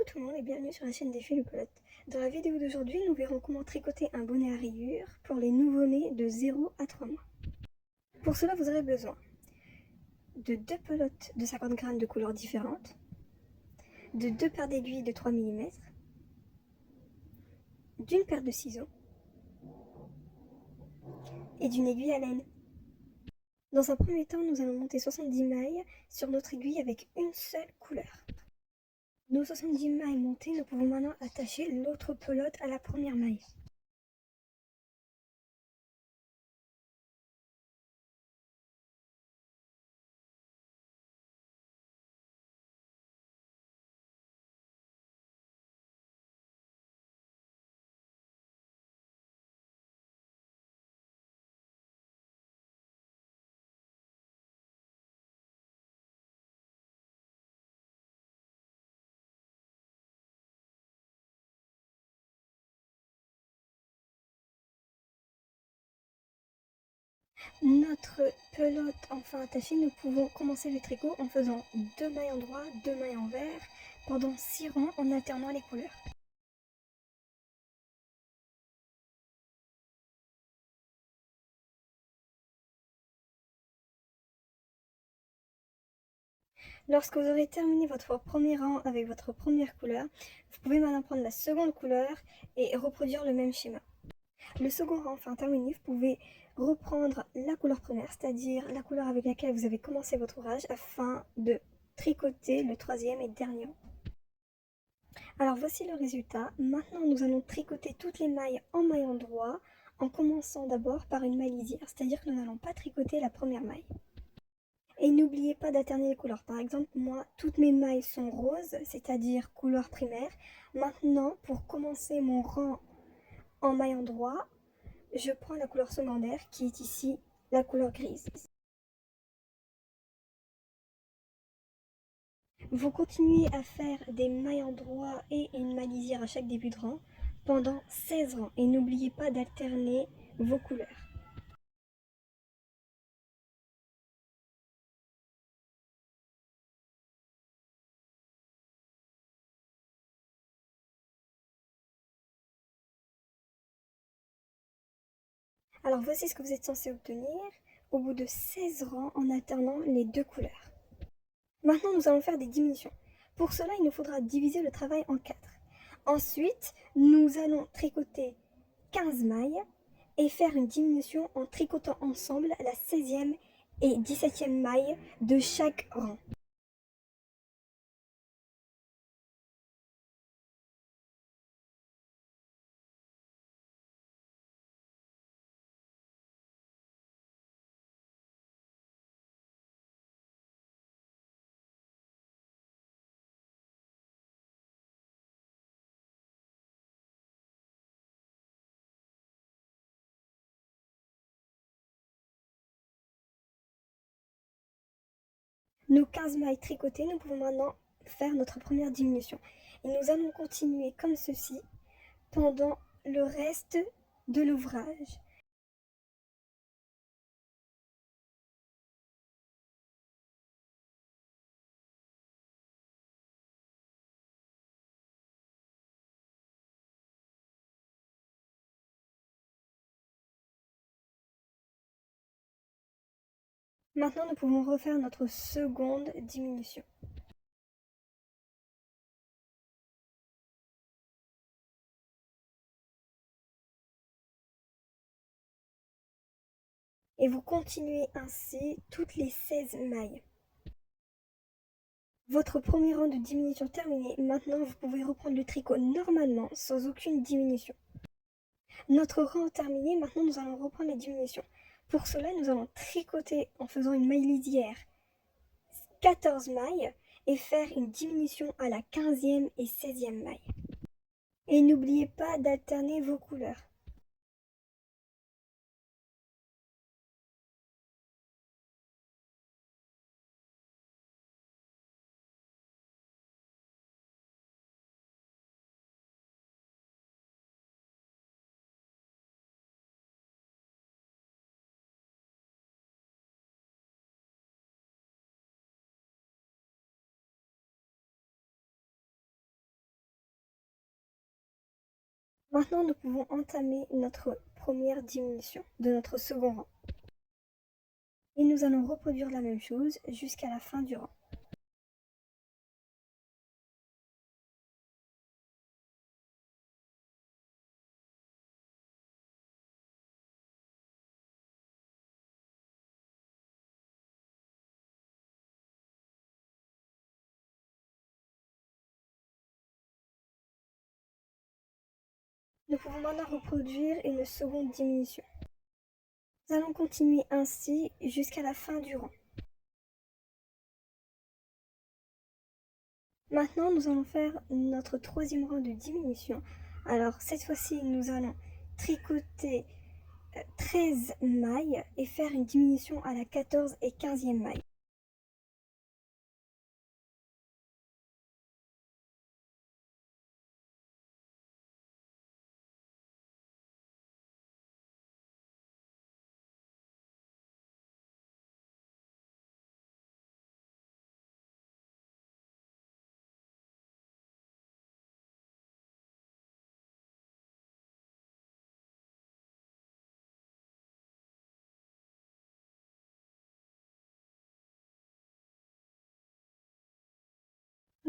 tout le monde et bienvenue sur la chaîne des filles le pelote. Dans la vidéo d'aujourd'hui, nous verrons comment tricoter un bonnet à rayures pour les nouveau-nés de 0 à 3 mois. Pour cela, vous aurez besoin de 2 pelotes de 50 grammes de couleurs différentes, de 2 paires d'aiguilles de 3 mm, d'une paire de ciseaux et d'une aiguille à laine. Dans un premier temps, nous allons monter 70 mailles sur notre aiguille avec une seule couleur. Nos 70 mailles montées, nous pouvons maintenant attacher l'autre pelote à la première maille. Notre pelote enfin attachée, nous pouvons commencer le tricot en faisant 2 mailles endroits, 2 mailles envers, pendant 6 rangs en alternant les couleurs. Lorsque vous aurez terminé votre premier rang avec votre première couleur, vous pouvez maintenant prendre la seconde couleur et reproduire le même schéma. Le second rang enfin terminé, vous pouvez reprendre la couleur première, c'est-à-dire la couleur avec laquelle vous avez commencé votre ouvrage, afin de tricoter le troisième et dernier rang. Alors voici le résultat. Maintenant nous allons tricoter toutes les mailles en maille endroit en commençant d'abord par une maille lisière, c'est-à-dire que nous n'allons pas tricoter la première maille. Et n'oubliez pas d'alterner les couleurs. Par exemple, moi, toutes mes mailles sont roses, c'est-à-dire couleur primaire. Maintenant, pour commencer mon rang en maille endroit, je prends la couleur secondaire qui est ici la couleur grise. Vous continuez à faire des mailles endroit et une maille lisière à chaque début de rang pendant 16 rangs et n'oubliez pas d'alterner vos couleurs. Alors voici ce que vous êtes censé obtenir au bout de 16 rangs en alternant les deux couleurs. Maintenant nous allons faire des diminutions. Pour cela il nous faudra diviser le travail en 4. Ensuite nous allons tricoter 15 mailles et faire une diminution en tricotant ensemble la 16e et 17e maille de chaque rang. Nos 15 mailles tricotées, nous pouvons maintenant faire notre première diminution. Et nous allons continuer comme ceci pendant le reste de l'ouvrage. Maintenant, nous pouvons refaire notre seconde diminution. Et vous continuez ainsi toutes les 16 mailles. Votre premier rang de diminution terminé, maintenant vous pouvez reprendre le tricot normalement sans aucune diminution. Notre rang terminé, maintenant nous allons reprendre les diminutions. Pour cela, nous allons tricoter en faisant une maille lisière 14 mailles et faire une diminution à la 15e et 16e maille. Et n'oubliez pas d'alterner vos couleurs. Maintenant, nous pouvons entamer notre première diminution de notre second rang. Et nous allons reproduire la même chose jusqu'à la fin du rang. Nous pouvons maintenant reproduire une seconde diminution. Nous allons continuer ainsi jusqu'à la fin du rang. Maintenant, nous allons faire notre troisième rang de diminution. Alors, cette fois-ci, nous allons tricoter 13 mailles et faire une diminution à la 14 et 15e maille.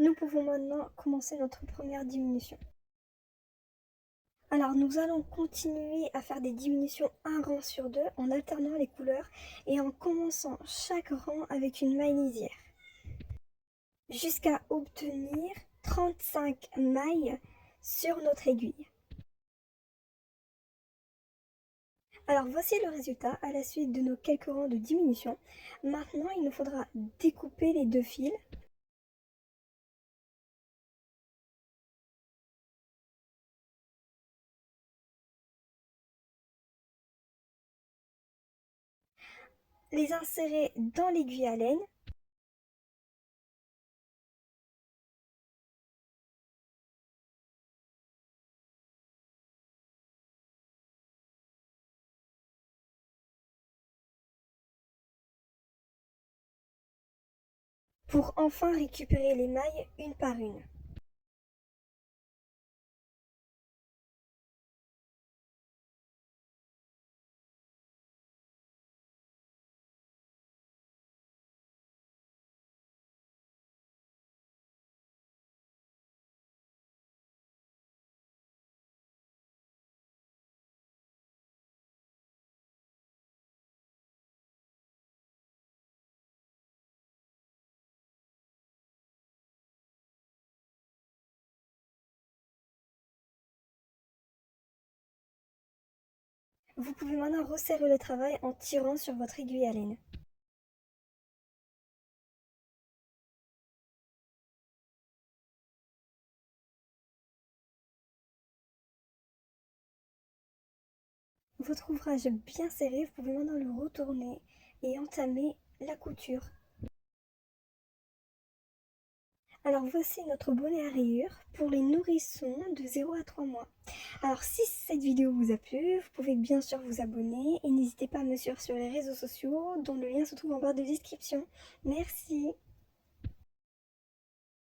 Nous pouvons maintenant commencer notre première diminution. Alors nous allons continuer à faire des diminutions un rang sur deux en alternant les couleurs et en commençant chaque rang avec une maille lisière jusqu'à obtenir 35 mailles sur notre aiguille. Alors voici le résultat à la suite de nos quelques rangs de diminution. Maintenant il nous faudra découper les deux fils. Les insérer dans l'aiguille à laine pour enfin récupérer les mailles une par une. Vous pouvez maintenant resserrer le travail en tirant sur votre aiguille à laine. Votre ouvrage bien serré, vous pouvez maintenant le retourner et entamer la couture. Alors voici notre bonnet à rayures pour les nourrissons de 0 à 3 mois. Alors si cette vidéo vous a plu, vous pouvez bien sûr vous abonner et n'hésitez pas à me suivre sur les réseaux sociaux dont le lien se trouve en barre de description. Merci.